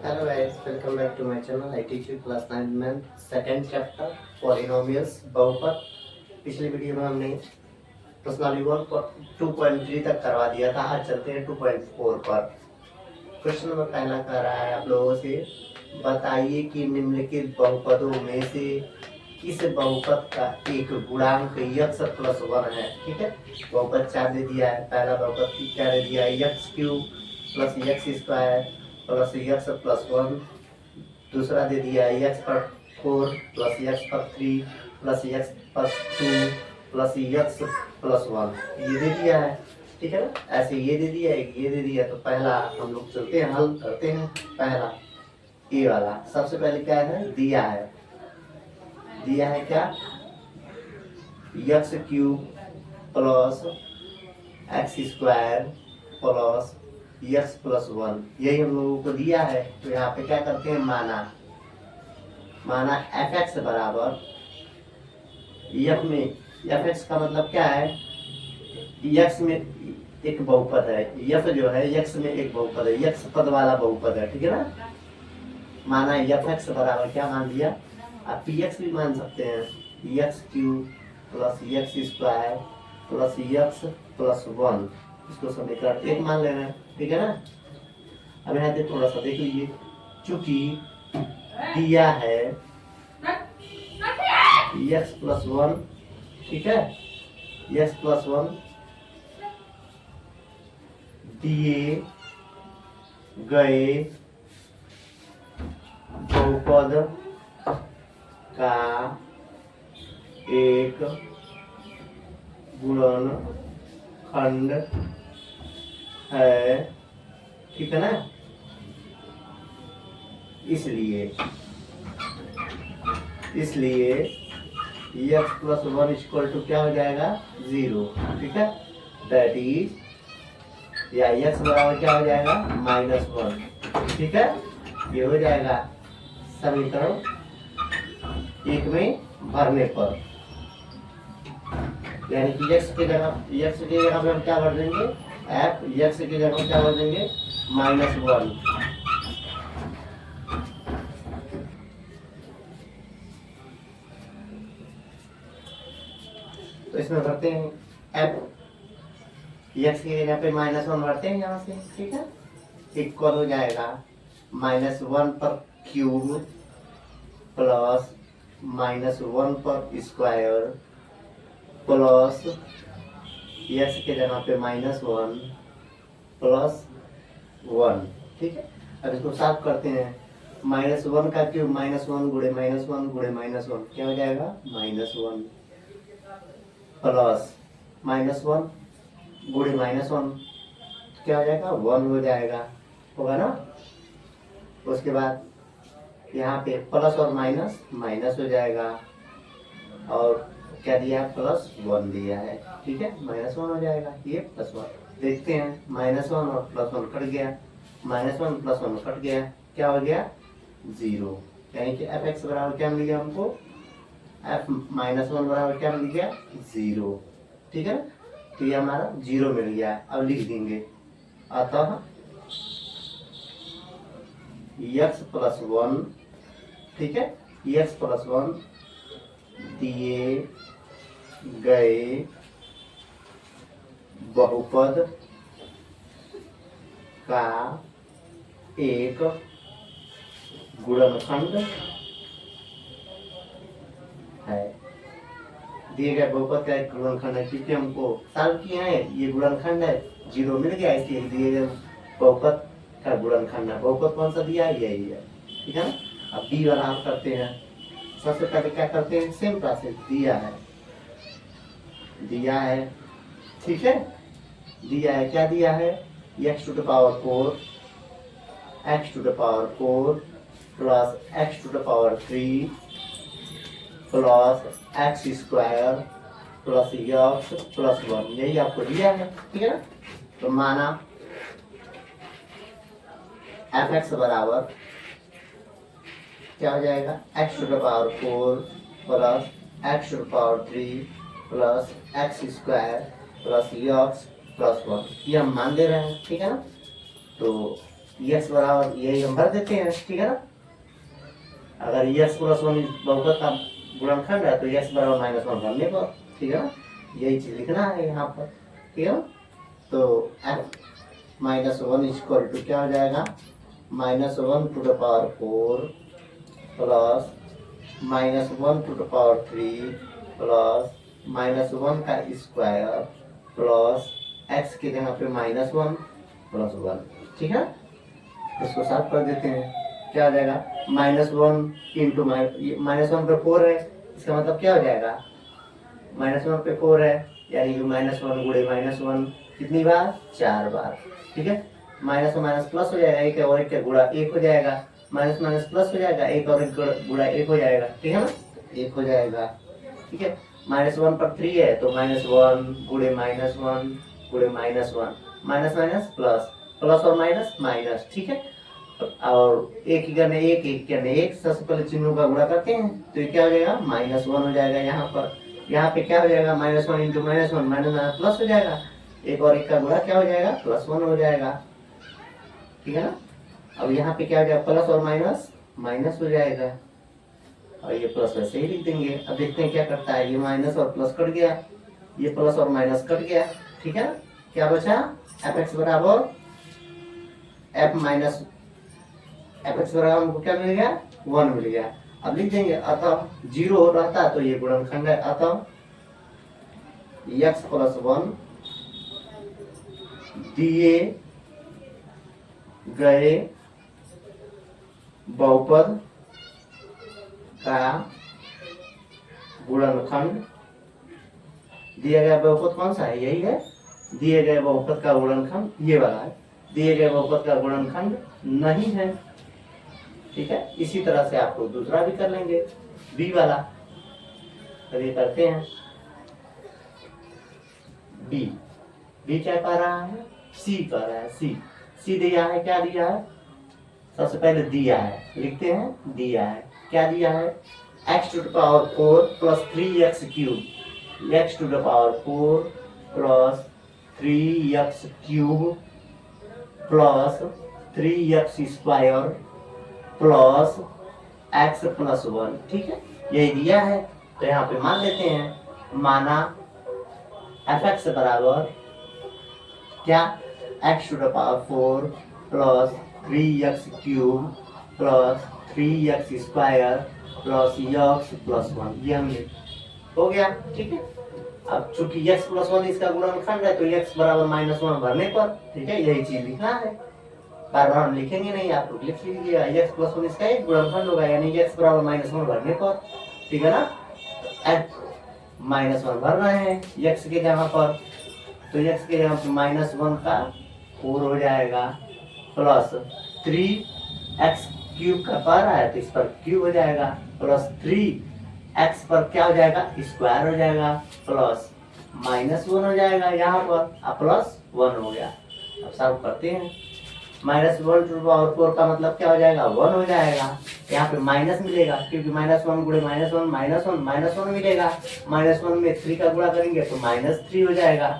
Hello guys, welcome back to my channel. I teach you class 9 math second chapter polynomials बहुपद। पिछली video में हमने प्रश्नावली 2.3 तक करवा दिया था। आज चलते हैं 2.4 पर। क्वेश्चन नंबर पहला कह रहा है आप लोगों से, बताइए कि निम्नलिखित बहुपदों में से किस बहुपद का एक गुणांक x प्लस 1 है। ठीक है, बहुपद 4 दे दिया है। पहला बहुपद क्या दे दिया है, x cube plus x square plus x plus 1। दूसरा दे दिया है एक्स पर 4 प्लस एक्स पर 3 plus x plus 2 plus x plus 1, ये दे दिया है। ठीक है ना, ऐसे ये दे दिया है, ये दे दिया। तो पहला हम लोग चलते हैं, हल करते हैं। पहला ए वाला, सबसे पहले क्या है, दिया है क्या, x cube plus x square plus x plus 1, यही हम लोगों को दिया है। तो यहाँ पे क्या करते हैं, माना एफ एक्स बराबर एफ में, एफ एक्स का मतलब क्या है, एक्स में एक बहुपद है, एफ जो है एक्स में एक बहुपद है, एक्स पद वाला बहुपद है। ठीक है ना, माना एफ एक्स बराबर क्या मान लिया, आप पी एक्स भी मान सकते हैं, x cube plus x square plus x plus 1, इसको समीकरण 1 मान लेना है। ठीक है ना, अब यहाँ पे थोड़ा सा देख लीजिए, चूंकि दिया है एक्स प्लस 1, ठीक है, एक्स प्लस 1 दिए गए बहुपद का एक गुणनखंड है। ठीक है ना, इसलिए एक्स प्लस 1 इक्वल टू क्या हो जाएगा, 0। ठीक है, दैट इज, या एक्स बराबर क्या हो जाएगा, -1। ठीक है, ये हो जाएगा समीकरण 1 में भरने पर, यानी कि एक्स की जगह पे हम क्या भर देंगे, एफ, एक्स की जगह पे क्या भर देंगे, -1। तो इसमें भरते हैं एफ, एक्स की जगह पे -1 भरते हैं यहाँ से। ठीक है, इक्वल हो जाएगा -1 पर क्यूब प्लस -1 पर स्क्वायर प्लस एक्स के जगह पे -1 प्लस 1। ठीक है, अब इसको साफ करते हैं, -1 का क्यूब -1 गुणे -1 गुणे -1 क्या हो जाएगा, -1 प्लस -1 गुणे -1 क्या हो जाएगा, 1 हो जाएगा, होगा ना। उसके बाद यहाँ पे प्लस और माइनस माइनस हो जाएगा, और क्या दिया है, +1 दिया है। ठीक है, -1 हो जाएगा, ये +1। देखते हैं, -1 और +1 कट गया, -1 +1 कट गया, क्या हो गया, 0। यानी कि एफ एक्स बराबर क्या मिल गया हमको, एफ -1 बराबर क्या मिल गया, 0। ठीक है ना, तो ये हमारा 0 मिल गया। अब लिख देंगे, अतः x प्लस 1, ठीक है, x प्लस 1 दिए गए बहुपद का एक गुणनखंड है। दिए गए बहुपद का एक गुणनखंड है, क्योंकि हमको सॉल्व किया है, ये गुणनखंड है, 0 मिल गया, इसलिए दिए गए बहुपद का गुणनखंड है। बहुपद कौन सा दिया है, यही है। ठीक है ना, अब बी वाला हम करते हैं। सबसे पहले क्या करते हैं, सेम प्रोसेस, दिया है। ठीक है, दिया है, क्या दिया है, x to the power 4 plus x to the power 3 plus x square plus x plus 1, यही आपको दिया है। ठीक है ना, तो माना एफ एक्स बराबर क्या हो जाएगा, x to the power 4 plus x to the power 3 plus x square plus x plus 1, ये हम मान दे रहे हैं। ठीक है ना, तो एक्स बराबर यही हम भर देते हैं, ठीक है ना। अगर एक्स प्लस वन बहुपद का गुणनखंड है तो एक्स बराबर माइनस वन भरने पर, ठीक है ना, यही चीज लिखना है यहाँ पर, ठीक है ना। तो F minus one equal to क्या हो जाएगा, minus one to the power four plus minus one to the power three plus minus one का स्क्वायर प्लस एक्स की जगह पे माइनस वन प्लस वन, ठीक है। इसको साफ कर देते हैं, क्या हो जाएगा, minus one into minus one पे फोर है, इसका मतलब क्या हो जाएगा, माइनस वन पे फोर है, यानी कि माइनस वन गुड़े माइनस वन कितनी बार, 4 बार, ठीक है। माइनस माइनस प्लस हो जाएगा, एक और एक का गुड़ा एक हो जाएगा, माइनस माइनस प्लस हो जाएगा, एक और एक गुड़ा एक हो जाएगा, ठीक है ना, एक हो जाएगा, ठीक है। माइनस वन पर 3 है तो माइनस वन गुड़े माइनस वन गुड़े minus one, minus minus plus, plus और माइनस माइनस, ठीक है। और एक ही करने एक, एक करने एक, सबसे पहले चिन्हों का गुणा करते हैं तो ये क्या हो जाएगा, माइनस वन हो जाएगा। यहाँ पे क्या हो जाएगा, minus one into minus one, minus minus plus हो जाएगा, एक और एक का गुणा क्या हो जाएगा, प्लस वन हो जाएगा, ठीक है ना। अब यहाँ पे क्या हो जाएगा, प्लस और माइनस माइनस हो जाएगा, और ये प्लस वैसे ही लिख देंगे। अब देखते हैं क्या करता है, ये माइनस और प्लस कट गया, ये प्लस और माइनस कट गया, ठीक है। क्या बचा, एफ एक्स बराबर एफ माइनस एफ एक्स बराबर हमको क्या मिल गया, 1 मिल गया। अब लिख देंगे अतः 0 रहता तो ये गुणनखंड है, अतः x प्लस 1 दिए गए बहुपद का गुणनखंड, दिया गया बहुपद कौन सा है, यही है, दिए गए बहुपद का गुणनखंड ये वाला है, दिए गए बहुपद का गुणनखंड नहीं है, ठीक है। इसी तरह से आपको दूसरा भी कर लेंगे, बी वाला, तो ये करते हैं बी, बी क्या कह रहा है, सी कह रहा है, सी दिया है, क्या दिया है, सबसे पहले दिया है, लिखते हैं दिया है, क्या दिया है, x to the power 4 plus 3x cube, x to the power 4 plus 3x cube plus 3x square plus x plus 1, ठीक है, यही दिया है। तो यहाँ पे मान लेते हैं, माना एफ एक्स बराबर क्या, x to the power 4 plus 3x cube plus 3x square plus x plus 1, ये हमने हो गया, ठीक है। अब चूंकि x प्लस 1 इसका गुणनखंड है तो x बराबर माइनस 1 भरने पर, ठीक है, यही चीज लिखना है, बार बार हम लिखेंगे नहीं, आप लोग लिख लीजिएगा, x प्लस 1 इसका एक गुणनखंड होगा, यानी x बराबर माइनस 1 भरने पर, ठीक है ना। माइनस 1 भर रहे हैं x के जगह पर, तो x के जगह पर माइनस 1 का 4 हो जाएगा प्लस 3x क्यूब का पा रहा है तो इस पर क्यूब हो जाएगा प्लस 3x पर क्या हो जाएगा, स्क्वायर हो जाएगा प्लस माइनस 1 हो जाएगा यहाँ पर, प्लस 1 हो गया। अब सॉल्व करते हैं, माइनस 1 टू पावर 4 का मतलब क्या हो जाएगा, 1 हो जाएगा, यहाँ पे माइनस मिलेगा क्योंकि माइनस 1 गुणे माइनस 1 माइनस 1 मिलेगा, माइनस 1 में 3 का गुणा करेंगे तो माइनस 3 हो जाएगा,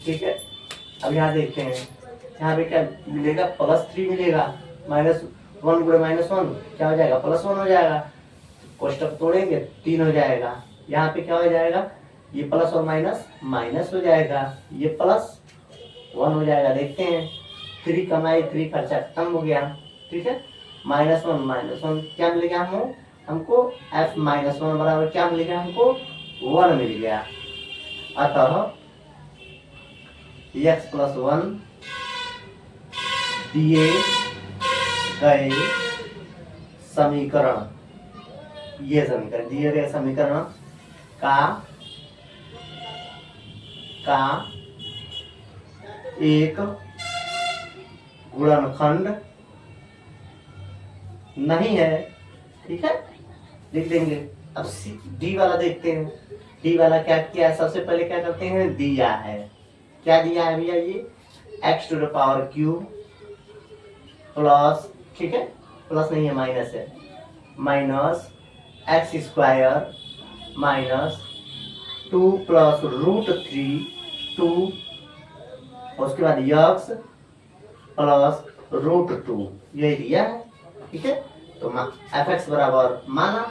ठीक है। अब यहाँ देखते हैं, यहाँ पे क्या मिलेगा, प्लस 3 मिलेगा, माइनस 1 गुणे माइनस 1 क्या हो जाएगा, प्लस 1 हो जाएगा, कोष्टक तोड़ेंगे 3 हो जाएगा, यहाँ पे क्या हो जाएगा, ये प्लस और माइनस माइनस हो जाएगा, ये प्लस 1 हो जाएगा। देखते हैं 3 कमाई 3 खर्चा खत्म हो गया, ठीक है। माइनस वन क्या मिल गया हमको एफ माइनस 1 बराबर क्या मिल गया हमको, 1 मिल गया। अतः x प्लस 1 दिए गए समीकरण, ये समीकरण दिए गए समीकरण का एक गुणनखंड नहीं है, ठीक है, लिख देंगे। अब डी वाला देखते हैं, डी वाला क्या किया है, सबसे पहले क्या करते हैं, दिया है, क्या दिया है भैया, ये x to the power cube plus, ठीक है, प्लस नहीं है माइनस है, minus x square minus 2 plus √3 2, उसके बाद x प्लस √2 ये दिया है। ठीक है, तो एफ एक्स बराबर माना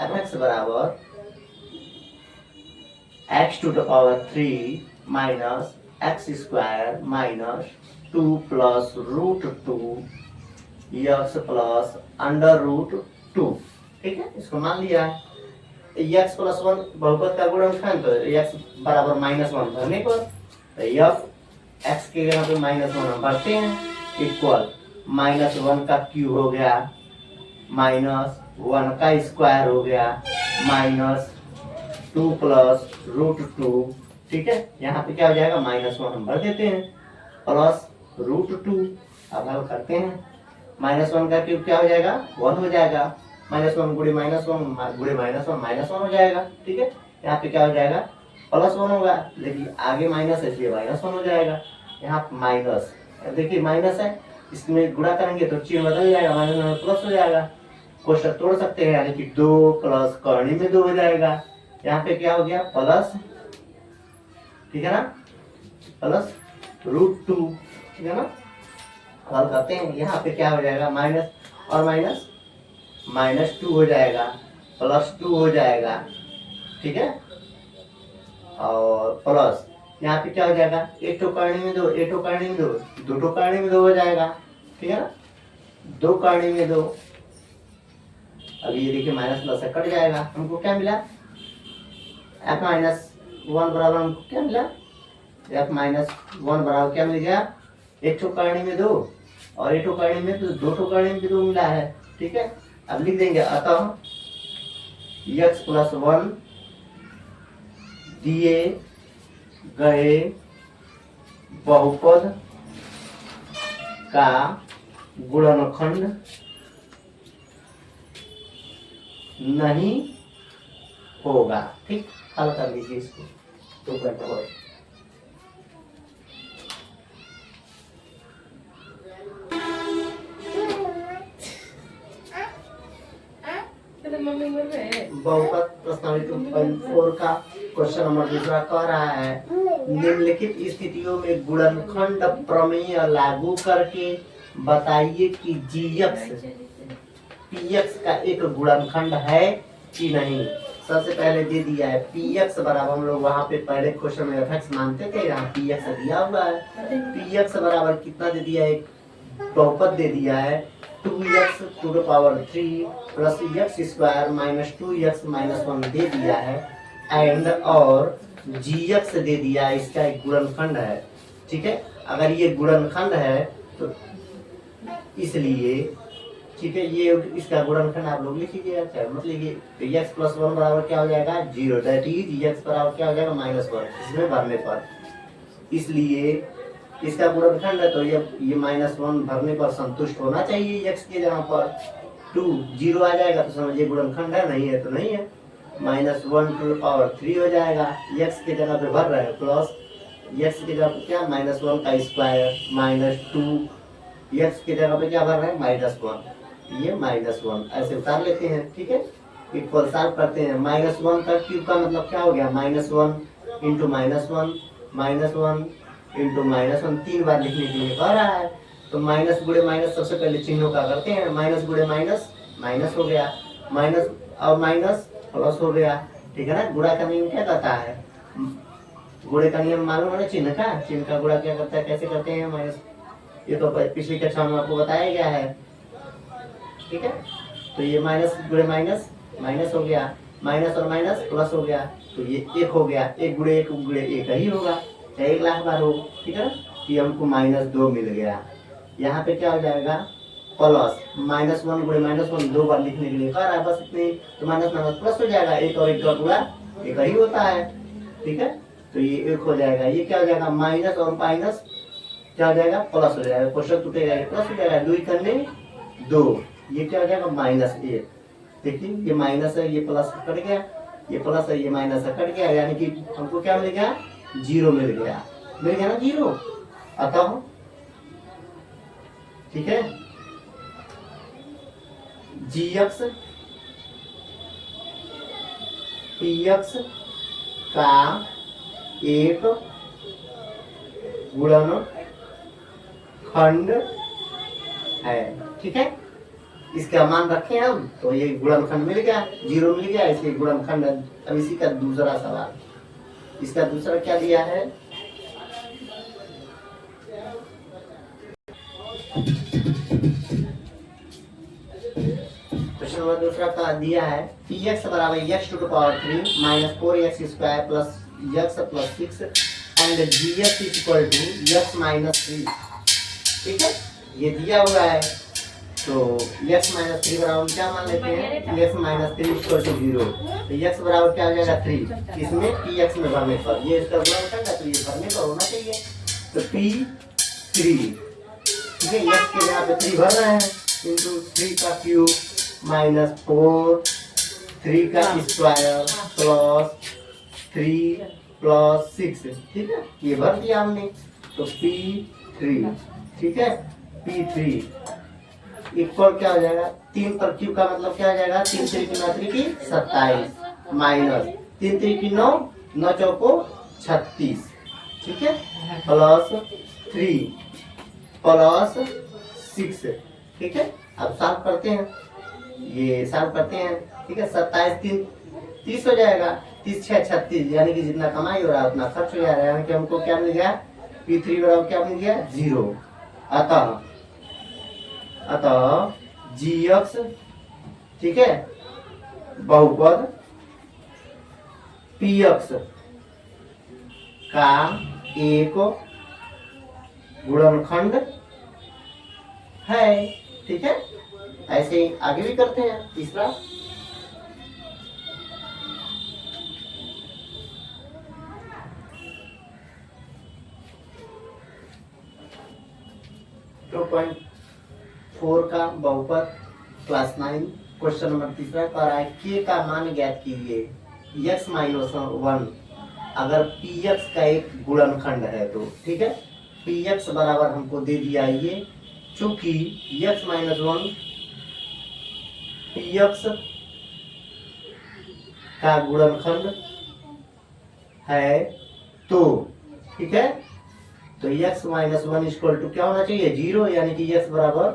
एफ एक्स बराबर x⁻³ minus x² minus 2 plus √2 x plus √2। ठीक है, इसको मान लिया है। x प्लस 1 बहुपद का गुणनखंड, तो x बराबर -1 भरने पर तो f x के यहाँ पे -1 हम भरते हैं इक्वल -1 का क्यूब हो गया -1 का स्क्वायर हो गया -2 प्लस √2। ठीक है, यहाँ पे क्या हो जाएगा -1 हम भर देते हैं प्लस √2। अब हल करते हैं, -1 का क्यूब क्या हो जाएगा 1 हो जाएगा, -1 गुणे -1 गुणे -1 हो जाएगा। ठीक है, यहाँ पे क्या हो जाएगा +1 होगा, लेकिन आगे माइनस है इसलिए -1 हो जाएगा। यहाँ माइनस देखिए माइनस है, इसमें गुणा करेंगे तो चिन्ह बदल जाएगा, माइनस प्लस हो जाएगा। क्वेश्चन तोड़ सकते हैं, यानी कि 2 प्लस करनी में 2 हो जाएगा। यहाँ पे क्या हो गया प्लस, ठीक है ना, प्लस √2। ठीक है ना, हल करते हैं, यहाँ पे क्या हो जाएगा माइनस और माइनस -2 हो जाएगा +2 हो जाएगा। ठीक है, और प्लस यहाँ पे क्या हो जाएगा 1 तो करनी में 2, 1 तो करनी में 2, 2 तो करनी में 2 हो जाएगा। ठीक है ना, 2 करनी में 2। अब ये देखिए माइनस प्लस से कट जाएगा, हमको क्या मिला f-1 बराबर हमको क्या मिला f-1 बराबर क्या मिल गया 1 तो करनी में 2 और 1 तो करनी में 2 तो करनी में 2 मिला है। ठीक है, अब लिख देंगे अतः x प्लस 1 दिए गए बहुपद का गुणनखंड नहीं होगा। ठीक, हल कर लीजिए इसको 2.5। बहुपद प्रश्नावली 2.4 का क्वेश्चन नंबर दूसरा कह रहा है, निम्नलिखित स्थितियों में गुणनखंड प्रमेय लागू करके बताइए कि gx px का एक गुणनखंड है कि नहीं। सबसे पहले दे दिया है px बराबर, हम लोग वहां पे पहले क्वेश्चन में fx मानते थे, यहाँ px दिया हुआ है। px बराबर कितना दे दिया है, एक बहुपद दे दिया है 2x⁻³ plus x² minus 2x minus 1 दे दिया है, एंड और gx दे दिया है, इसका एक गुणनखंड है। ठीक है, अगर ये गुणनखंड है तो इसलिए ठीक है, ये इसका गुणनखंड आप लोग लिख लीजिएगा। क्या मतलब ये x प्लस 1 बराबर क्या हो जाएगा 0, दैट इज x बराबर क्या हो जाएगा -1 इसमें भरने पर। इसलिए इसका गुणनखंड है तो ये -1 भरने पर संतुष्ट होना चाहिए। x के जगह पर 2 0 आ जाएगा तो समझिए गुणनखंड है, नहीं है तो नहीं है। -1⁻³ हो जाएगा, x के जगह पे भर रहे हैं प्लस x के जगह पे क्या -1 का स्क्वायर -2 x के जगह पे क्या भर रहे हैं -1, ये -1 ऐसे उतार लेते हैं। ठीक है, इक्वल सॉल्व करते हैं। -1 का क्यूब का मतलब क्या हो गया -1 इंटू -1 इंटू -1 3 बार लिखने के लिए कह रहा है, तो माइनस गुणे माइनस सबसे पहले चिन्हों का करते हैं। माइनस गुणे माइनस माइनस हो गया, माइनस और माइनस प्लस हो गया। ठीक है ना, गुणा का नियम क्या कहता है, गुणे का नियम मालूम है ना, चिन्ह का गुणा क्या करता है, कैसे करते हैं माइनस, ये तो पिछली कक्षा में आपको बताया गया है। ठीक है, तो ये माइनस गुणे माइनस माइनस हो गया, माइनस और माइनस प्लस हो गया, तो ये 1 हो गया, 1 गुणे 1 गुणे 1 ही होगा, चाहे 1 लाख बार हो। ठीक है ना, ये हमको -2 मिल गया। यहाँ पे क्या हो जाएगा प्लस -1 गुणे -1 2 बार लिखने के लिए कह रहा है, बस इतने, तो माइनस माइनस प्लस हो जाएगा, 1 और 1 का गुणा 1 ही होता है। ठीक है, तो ये 1 हो जाएगा, ये क्या हो जाएगा माइनस और माइनस क्या हो जाएगा प्लस हो जाएगा, क्वेश्चन टूटेगा प्लस हो जाएगा, 2 करने 2, ये क्या हो जाएगा -1। देखिए ये माइनस है, ये प्लस कट गया, ये प्लस है, ये माइनस है कट गया, यानी कि हमको क्या मिल गया 0 मिल गया ना 0। अतः ठीक है gx px का एक गुणनखंड है। ठीक है, इसका मान रखे हम तो ये गुणनखंड मिल गया, 0 मिल गया, इसलिए गुणनखंड। अब इसी का दूसरा सवाल, इसका दूसरा क्या दिया है, क्वेश्चन नंबर दूसरा का दिया है px बराबर x to the power 3 minus 4x square plus x plus 6 and gx is equal to x minus 3। ठीक है, ये दिया हुआ है तो x माइनस 3 बराबर क्या मान लेते हैं, x माइनस 3 इक्वल टू 0। तो x बराबर क्या हो जाएगा 3, इसमें px में भरने पर, ये इसका गुणनखंड है तो ये भरने पर होना चाहिए, तो p3। ठीक है, x के यहाँ पे 3 भर रहे हैं, इंटू 3 का क्यूब माइनस 4, 3 का स्क्वायर प्लस 3 प्लस 6। ठीक है, ये भर दिया हमने, तो p3। ठीक है, p3 इक्वल क्या हो जाएगा, 3 पर क्यूब का मतलब क्या हो जाएगा, 3 3 की 9 3 की 27 माइनस 3 3 की 9 9 चौको 36। ठीक है, प्लस 3 प्लस 6। ठीक है, अब सॉल्व करते हैं, ये सॉल्व करते हैं। ठीक है, 27 3 30 हो जाएगा, 30 6 36, यानी कि जितना कमाई हो रहा है उतना खर्च हो जा रहा है, यानी कि हमको क्या मिल गया, p3 बराबर क्या मिल गया 0। अतः gx, ठीक है, बहुपद px का एक गुणनखंड है। ठीक है, ऐसे ही आगे भी करते हैं। तीसरा, टू पॉइंट 4 का बहुपद क्लास 9 क्वेश्चन नंबर तीसरा कह रहा है k का मान ज्ञात कीजिए x माइनस 1 अगर px का एक गुणनखंड है तो। ठीक है, px बराबर हमको दे दिया ये, चूंकि x माइनस 1 px का गुणनखंड है तो। ठीक है, तो x माइनस 1 इक्वल टू क्या होना चाहिए 0, यानी कि x बराबर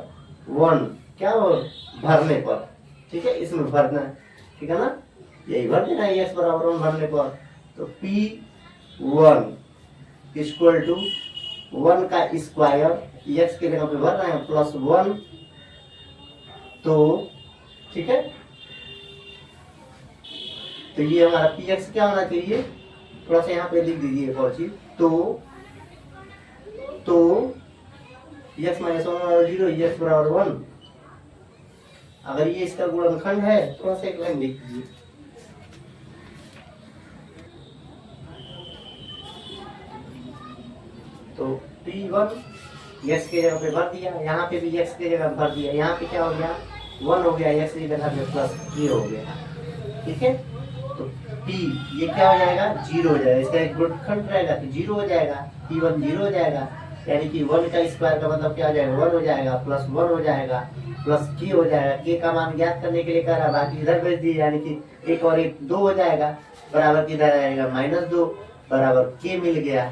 1 क्या हो भरने पर। ठीक है, इसमें भरना है, ठीक है ना, यही भर देना है x बराबर 1 भरने पर। तो p1 इक्वल टू 1 का स्क्वायर, x के जगह पे भर रहे हैं प्लस 1। तो ठीक है, तो ये हमारा px क्या होना चाहिए, थोड़ा सा यहाँ पे लिख दीजिए एक और चीज, तो x माइनस 1 बराबर 0, x बराबर 1। अगर ये इसका गुणनखंड है, थोड़ा सा एक लाइन लिख दीजिए, तो p1 x के जगह पे भर दिया, यहाँ पे भी x के जगह भर दिया, यहाँ पे क्या हो गया 1 हो गया, x की जगह पे प्लस k हो गया। ठीक है, तो p ये क्या हो जाएगा 0 हो जाएगा, इसका एक गुणनखंड रहेगा तो 0 हो जाएगा, p1 0 हो जाएगा, यानी कि 1 का स्क्वायर का मतलब क्या हो जाएगा 1 हो जाएगा, प्लस 1 हो जाएगा, प्लस k हो जाएगा। k का मान ज्ञात करने के लिए कह रहा है, बाकी इधर भेज दिए, यानी कि 1 और 1 2 हो जाएगा, बराबर किधर आएगा -2 बराबर k मिल गया,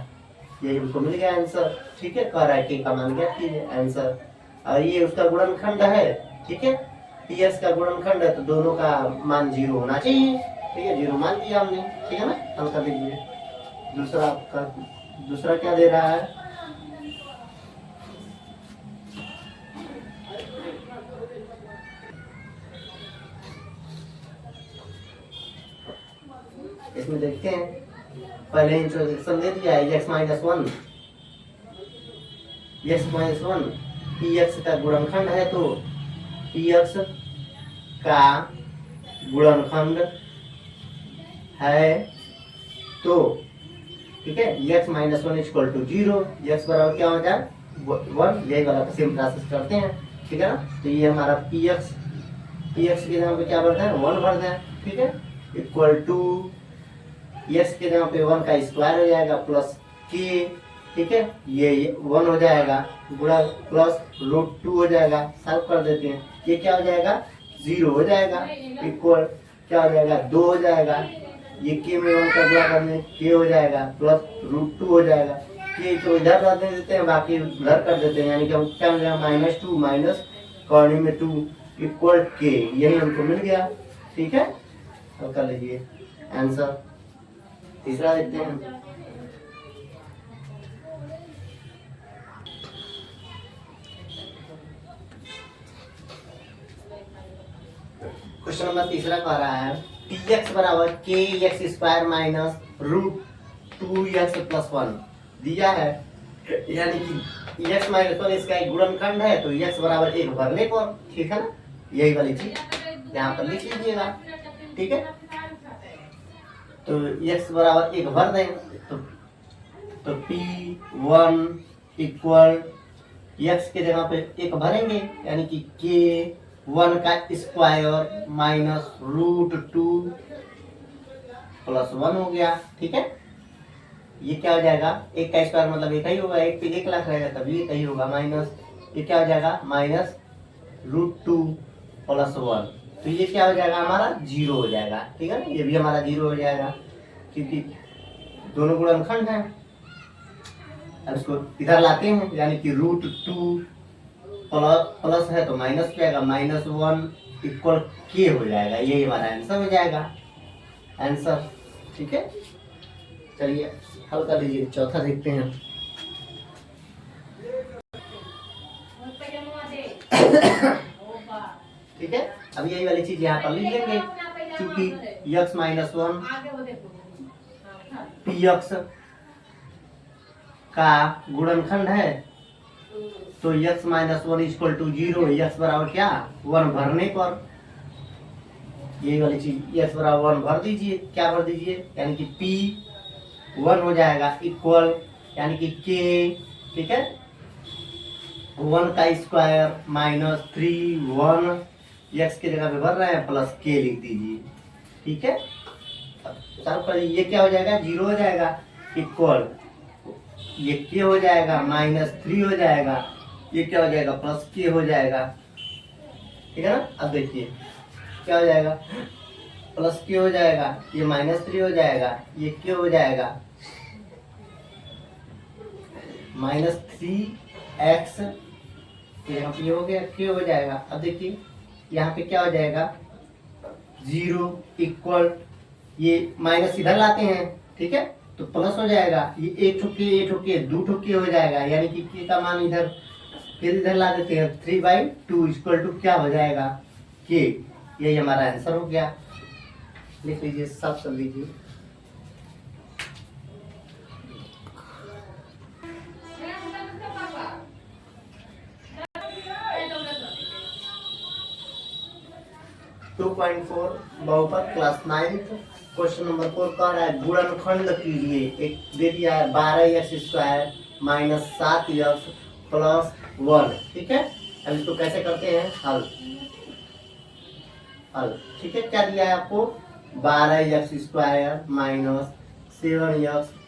ये हमको मिल गया आंसर। ठीक है, कह रहा है k का मान ज्ञात कीजिए आंसर, और ये उसका गुणनखंड है। ठीक है, px का गुणनखंड है तो दोनों का मान 0 होना चाहिए। ठीक है, 0 मान दिया हमने। ठीक है ना, हल कर दीजिए। दूसरा क्या दे रहा है, इसमें देखते हैं, पहले इंट्रोडक्शन दे दिया है x माइनस 1 px का गुणनखंड है तो px का गुणनखंड है तो। ठीक है, x minus 1 equal to 0, x बराबर क्या हो जाए 1, यही वाला सेम प्रोसेस करते हैं। ठीक है ना, तो ये हमारा px के जगह पे क्या भरते हैं 1 भरते हैं। ठीक है, इक्वल टू x के जगह पे 1 का स्क्वायर हो जाएगा प्लस k। ठीक है, ये 1 हो जाएगा, गुणा प्लस √2 हो जाएगा, सॉल्व कर देते हैं, ये क्या हो जाएगा 0 हो जाएगा, इक्वल क्या हो जाएगा 2 हो जाएगा, ये k में 1 का गुणा करने k हो जाएगा प्लस √2 हो जाएगा, के तो इधर रख देते हैं, बाकी उधर कर देते हैं, यानी कि हम क्या मिल गया -2 माइनस कॉर्डिनेट में 2 इक्वल के, यही हमको मिल गया। ठीक है, अब कर लीजिए आंसर। तीसरा देखते हैं। क्वेश्चन नंबर तीसरा कह रहा है टी एक्स बराबर के एक्स स्क्वायर माइनस √2x+1 दिया है, यानी कि x माइनस 1 इसका एक गुणनखंड है, तो x बराबर 1 भरने पर, ठीक है ना, यही वाली चीज यहाँ पर लिख लीजिएगा। ठीक है, तो x बराबर 1 भर देंगे, तो P1 इक्वल x के जगह पे 1 भरेंगे, यानी कि K1 का स्क्वायर माइनस √2 + 1 हो गया। ठीक है, ये क्या हो जाएगा, 1 का स्क्वायर मतलब 1 ही होगा, 1 पे 1 लाख रहेगा तभी 1 ही होगा, माइनस ये क्या हो जाएगा माइनस √2 + 1, तो ये क्या हो जाएगा हमारा 0 हो जाएगा। ठीक है ना, ये भी हमारा 0 हो जाएगा क्योंकि दोनों गुणनखंड हैं। अब इसको इधर लाते हैं, यानी कि √2 प्लस है तो माइनस पे आएगा, -1 इक्वल के हो जाएगा, यही हमारा आंसर हो जाएगा, आंसर। ठीक है, चलिए हल कर लीजिए, चौथा देखते हैं। ठीक है, अब यही वाली चीज यहाँ पर लिख लेंगे, क्योंकि x-1 px का गुणनखंड है, तो x-1 = 0, x बराबर क्या 1 भरने पर, यही वाली चीज x बराबर 1 भर दीजिए, क्या भर दीजिए, यानी कि P1 हो जाएगा इक्वल, यानी कि K, ठीक है, 1 का स्क्वायर माइनस 3 1 x की जगह पे भर रहे हैं प्लस k लिख दीजिए। ठीक है, सॉल्व करिए, ये क्या हो जाएगा 0 हो जाएगा इक्वल, ये k हो जाएगा -3 हो जाएगा, ये क्या हो जाएगा प्लस k हो जाएगा। ठीक है ना, अब देखिए क्या हो जाएगा, प्लस k हो जाएगा, ये -3 हो जाएगा, ये k हो जाएगा -3x, यहाँ पे हो गया k हो जाएगा। अब देखिए यहाँ पे क्या हो जाएगा 0 इक्वल, ये माइनस इधर लाते हैं, ठीक है, तो प्लस हो जाएगा, ये एक ठोके 2 ठोके हो जाएगा, यानी कि k का मान इधर फिर इधर ला देते हैं, 3/2 = क्या हो जाएगा k, यही हमारा आंसर हो गया। लिख लीजिए, सब कर लीजिए। टू 2.4 बहुपद क्लास 9 क्वेश्चन नंबर 4 कह रहा है गुणनखंड कीजिए, एक दे दिया है 12x² - 7x + 1। ठीक है, अब इसको कैसे करते हैं हल, ठीक है, क्या दिया है आपको 12x² - 7x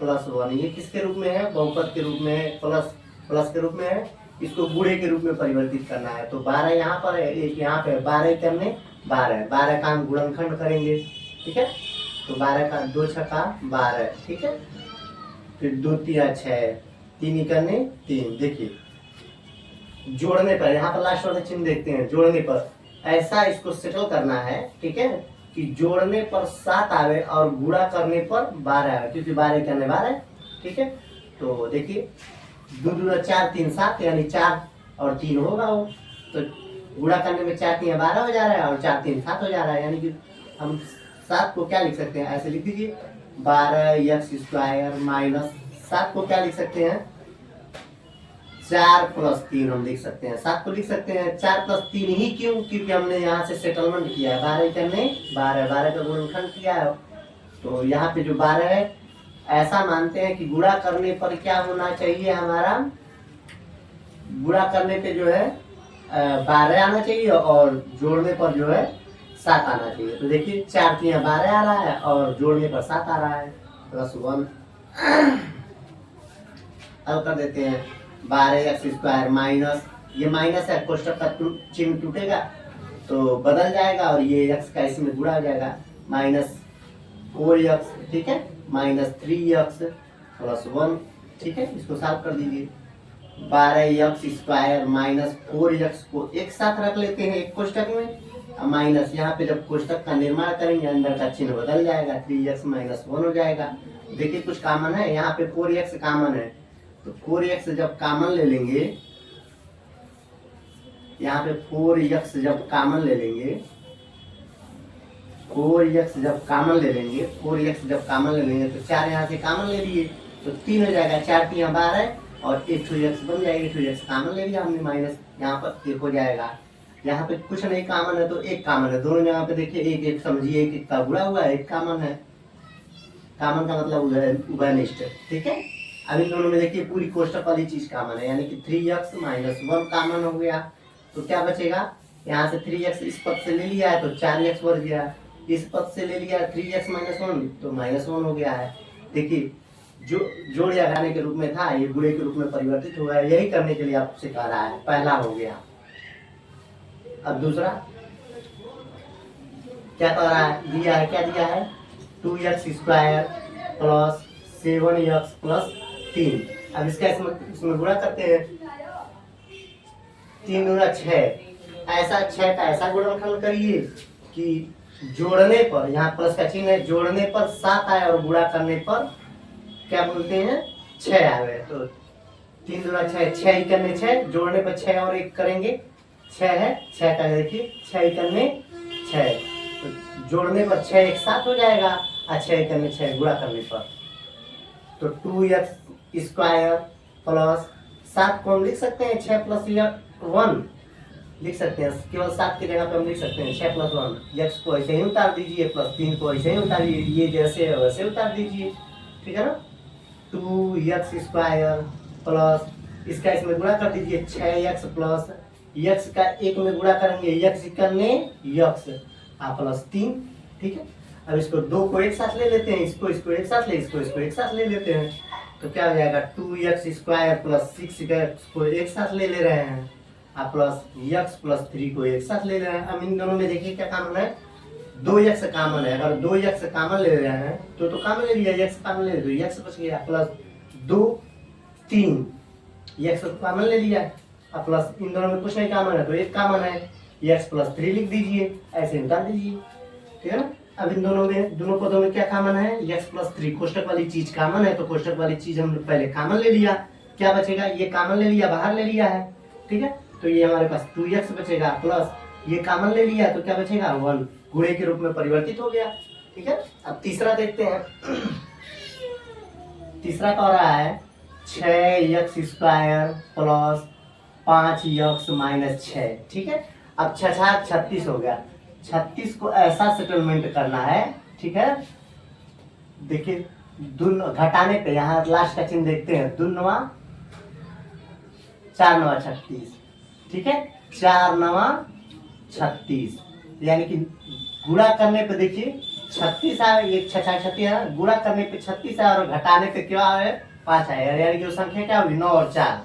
+ 1, ये किसके रूप में है, बहुपद के रूप में है, प्लस के रूप में है, इसको गुणे के रूप में परिवर्तित करना है, तो 12 यहाँ पर है, एक यहाँ पे 12 करने 12 का हम गुणनखंड करेंगे। ठीक है, तो 12 का 2 छक्का 12, ठीक है, फिर 2 3 6, 3 करने 3, देखिए जोड़ने पर, यहाँ पर लास्ट वाला चिन्ह देखते हैं, जोड़ने पर ऐसा इसको सेटल करना है, ठीक है, कि जोड़ने पर 7 आवे और गुणा करने पर 12 आवे, क्योंकि 12 करने 12, ठीक है, तो देखिए 2 2 4 3 7, यानी 4 और 3 होगा वो, तो गुणा करने में 4 3 12 हो जा रहा है और 4 3 7 हो जा रहा है, यानी कि हम 7 को क्या लिख सकते हैं, ऐसे लिख दीजिए 12x² - 7 को क्या लिख सकते हैं 4 + 3 हम लिख सकते हैं, 7 को लिख सकते हैं 4 + 3 ही, क्यों, क्योंकि हमने यहाँ से सेटलमेंट किया है, 12 करने 12 का गुणनखंड किया है, तो यहाँ पे जो 12 है ऐसा मानते हैं कि गुणा करने पर क्या होना चाहिए हमारा, गुणा करने पे जो है 12 आना चाहिए और जोड़ने पर जो है 7 आना चाहिए, तो देखिए 4 3 12 आ रहा है और जोड़ने पर 7 आ रहा है, +1। अब कर देते हैं 12x² माइनस, ये माइनस है, कोष्टक का चिन्ह टूटेगा तो बदल जाएगा और ये x का इसमें गुणा हो जाएगा, -4x, ठीक है, -3x + 1, ठीक है, इसको सॉल्व कर दीजिए। 12x² माइनस 4x को एक साथ रख लेते हैं एक कोष्टक में, माइनस यहाँ पे जब कोष्टक का निर्माण करेंगे अंदर का चिन्ह बदल जाएगा, 3x माइनस 1 हो जाएगा। देखिए कुछ कॉमन है, यहाँ पे 4x कॉमन है, तो 4x जब कॉमन ले लेंगे, यहाँ पे 4x जब कॉमन ले लेंगे, 4x जब कॉमन ले लेंगे, 4x जब कॉमन ले लेंगे तो 4 यहाँ से कॉमन ले लिए तो 3 हो जाएगा, 4 3 12 और 1x बन जाएगा, 2x कॉमन ले लिया हमने, माइनस यहाँ पर 1 हो जाएगा। यहाँ पे कुछ नहीं कॉमन है तो एक कॉमन है, दोनों जगह पे देखिए एक एक समझिए, एक एक का बुरा हुआ है, एक कॉमन है, कॉमन का मतलब उभयनिष्ठ, ठीक है। अब इन दोनों में देखिए पूरी कोष्टक वाली चीज कॉमन है, यानी कि 3x माइनस 1 कॉमन हो गया, तो क्या बचेगा, यहाँ से 3x इस पद से ले लिया है तो 4x बढ़ गया, इस पद से ले लिया 3x माइनस 1 तो -1 हो गया है। देखिए जो जोड़ या घटाने के रूप में था ये गुणे के रूप में परिवर्तित हुआ है, यही करने के लिए आपसे कह रहा है, पहला हो गया। अब दूसरा क्या कह रहा है, दिया है, क्या दिया है, 2x² प्लस 7x प्लस 3। अब इसका इसमें गुणा करते हैं, 3 दूना 6, ऐसा 6 का ऐसा गुणनखंड करिए कि जोड़ने पर, यहाँ प्लस का चिन्ह है, जोड़ने पर 7 आए और गुणा करने पर क्या बोलते हैं 6 आए, तो 3 दूना 6, 6 इकन्ने 6, जोड़ने पर 6 और 1 करेंगे 6 है, 6 का देखिए 6 इकन्ने 6, तो जोड़ने पर 6 एक साथ हो जाएगा और 6 इकन्ने 6 गुणा करने पर, तो 2x² प्लस 7 को हम लिख सकते हैं 6 प्लस 1 लिख सकते हैं, केवल 7 की जगह पे हम लिख सकते हैं 6 प्लस 1, x को ऐसे ही उतार दीजिए प्लस 3 को ऐसे ही उतारिए, ये जैसे है वैसे उतार दीजिए, ठीक है ना। 2x² प्लस इसका इसमें गुणा कर दीजिए 6x प्लस x का 1 में गुणा करेंगे x इकन्ने x प्लस 3, ठीक है। अब इसको 2 को एक साथ ले लेते हैं, इसको एक साथ ले, इसको एक साथ ले लेते हैं, तो क्या हो जाएगा 2x² प्लस 6x को एक साथ ले रहे हैं, प्लस x प्लस 3 को एक साथ ले रहे हैं। अब इन दोनों में देखिए क्या कॉमन है, 2x कॉमन है, अगर 2x कॉमन ले रहे हैं तो कॉमन ले लिया, x कॉमन ले तो x बच गया, प्लस 2 3 x कॉमन ले लिया, प्लस इन दोनों में कुछ नहीं कॉमन है तो एक कॉमन है, x प्लस 3 लिख दीजिए, ऐसे उतार दीजिए, ठीक है ना। अब इन दोनों पदों में क्या कॉमन है, x प्लस 3, कोष्टक वाली चीज कॉमन है तो कोष्टक वाली चीज हम पहले कॉमन ले लिया, क्या बचेगा, ये कॉमन ले लिया, बाहर ले लिया है, ठीक है, तो ये हमारे पास 2x बचेगा, प्लस ये कॉमन ले लिया तो क्या बचेगा 1, गुणे के रूप में परिवर्तित हो गया, ठीक है। अब तीसरा देखते हैं, तीसरा कह रहा है 6x² प्लस 5x माइनस 6, ठीक है। अब 6 36 हो गया, 36 को ऐसा सेटलमेंट करना है, ठीक है। देखिए घटाने पे यहाँ लास्ट का चिन्ह देखते हैं, 2 9 4 9 36, ठीक है, 4 9 36, यानी कि गुणा करने पे देखिए 36 आए, एक 6 36 है, गुणा करने पे 36 है और घटाने पे क्या है 5 है, यानी कि संख्या क्या हुई 9 और 4,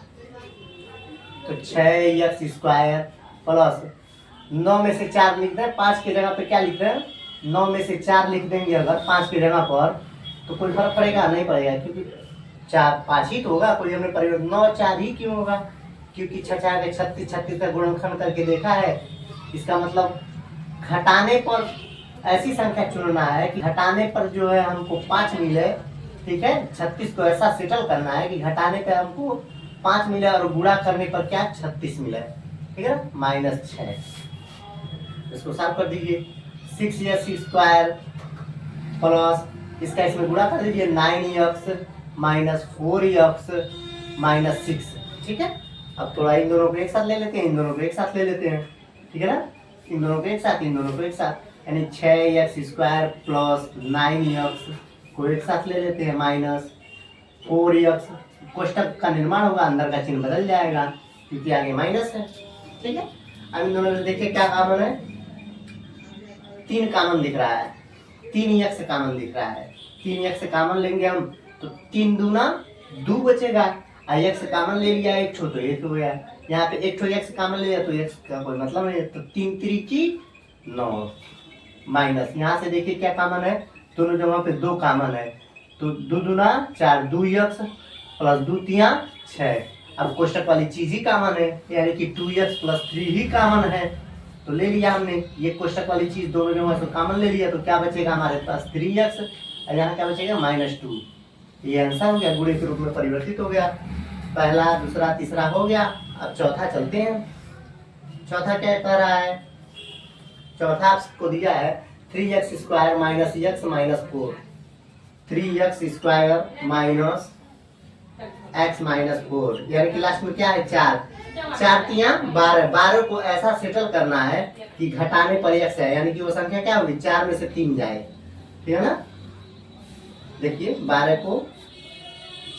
तो 6x² प्लस 9 में से 4 लिख दें, 5 की जगह पे क्या लिख रहे हैं, 9 में से 4 लिख देंगे अगर 5 की जगह पर तो कोई फर्क पड़ेगा नहीं पड़ेगा, क्योंकि 4 5 ही तो होगा, कोई हमने परिवर्तन 9 4 ही क्यों होगा, क्योंकि 6 4 36 36 का गुणनखंड करके देखा है, इसका मतलब घटाने पर ऐसी संख्या चुनना है कि घटाने पर जो है हमको 5 मिले, ठीक है। 36 को ऐसा सेटल करना है कि घटाने पे हमको 5 मिले और गुणा करने पर क्या 36 मिले, ठीक है, -6, इसको साफ कर दीजिए, 6x² प्लस इसका इसमें गुणा कर दीजिए 9x माइनस 4x माइनस 6, ठीक है। अब थोड़ा इन दोनों को एक साथ ले लेते हैं, इन दोनों को एक साथ ले लेते हैं, ठीक है ना, इन दोनों को एक साथ, इन दोनों को एक साथ, यानी 6x² प्लस 9x को एक साथ ले लेते हैं, माइनस 4x, कोष्टक का निर्माण होगा, अंदर का चिन्ह बदल जाएगा क्योंकि आगे माइनस है, ठीक है। अब इन दोनों में देखिए क्या कॉमन है, 3 कॉमन दिख रहा है, 3x कॉमन दिख रहा है, 3x कॉमन लेंगे हम तो 3 दूना 2 बचेगा, x कॉमन ले लिया एक छो तो 1 हो गया, यहाँ पे एक छो x कॉमन ले लिया तो x का कोई मतलब नहीं है, तो 3 3 की 9 माइनस, यहाँ से देखिए क्या कॉमन है, दोनों जगह पे 2 कॉमन है तो 2 दूना 4 2x प्लस 2 तिया 6। अब कोष्टक वाली चीज ही कॉमन है, यानी कि 2x प्लस 3 ही कॉमन है, तो ले लिया हमने ये कोष्टक वाली चीज दोनों में से कॉमन ले लिया, तो क्या बचेगा हमारे पास 3x और यहाँ क्या बचेगा -2। ये आंसर हो गया, गुणे के रूप में परिवर्तित हो गया। पहला, दूसरा, तीसरा हो गया। अब चौथा चलते हैं। चौथा क्या कह रहा है? चौथा आपको दिया है 3x square minus x minus 4। 3x square minus x minus 4, यानी कि लास्ट में क्या है 4। 4 तिया 12। 12 को ऐसा सेटल करना है कि घटाने पर x है, यानी कि वो संख्या क्या होगी 4 में से 3 जाए, ठीक है ना। देखिए 12 को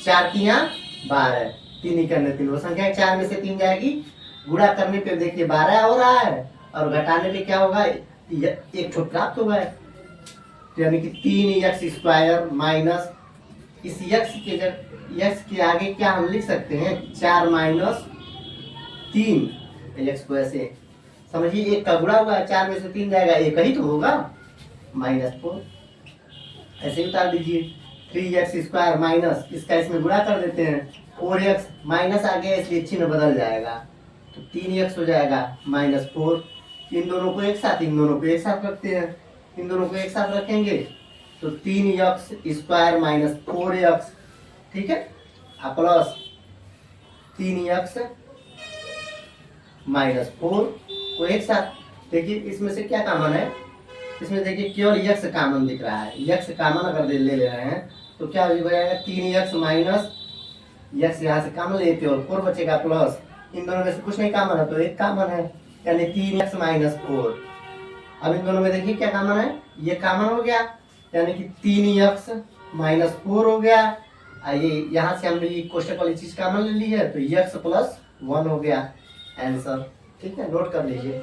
4 तिया 12, 3 ही करने 3, वो संख्या 4 में से 3 जाएगी। गुणा करने पे देखिए 12 हो रहा है और घटाने पे क्या होगा, एक छुट प्राप्त होगा, यानी कि 3x स्क्वायर माइनस इस x के आगे क्या हम लिख सकते हैं 4 माइनस 3। x को ऐसे समझिए, एक का गुणा हुआ है, 4 में से 3 जाएगा, एक ही तो होगा, -4 ऐसे ही उतार दीजिए। 3x स्क्वायर माइनस इसका इसमें गुणा कर देते हैं, 4x माइनस आ गया इसलिए चिन्ह बदल जाएगा, तो 3x हो जाएगा -4। इन दोनों को एक साथ, इन दोनों को एक साथ रखते हैं, इन दोनों को एक साथ रखेंगे तो 3x स्क्वायर माइनस 4x, ठीक है, प्लस 3x माइनस 4 को एक साथ। देखिए इसमें से क्या कॉमन है, इसमें देखिए केवल x कॉमन दिख रहा है, x कॉमन अगर ले रहे हैं तो क्या हो जाएगा 3x माइनस x यहाँ से कॉमन लेते और 4 बचेगा, प्लस इन दोनों में से कुछ नहीं कॉमन है तो एक कॉमन है, यानी 3x माइनस 4। अब इन दोनों में देखिए क्या कॉमन है, ये कॉमन हो गया, यानी कि 3x माइनस 4 हो गया। ये यहाँ से हमने ये कोष्टक वाली चीज कॉमन ले ली है, तो x प्लस 1 हो गया आंसर, ठीक है, नोट कर लीजिए।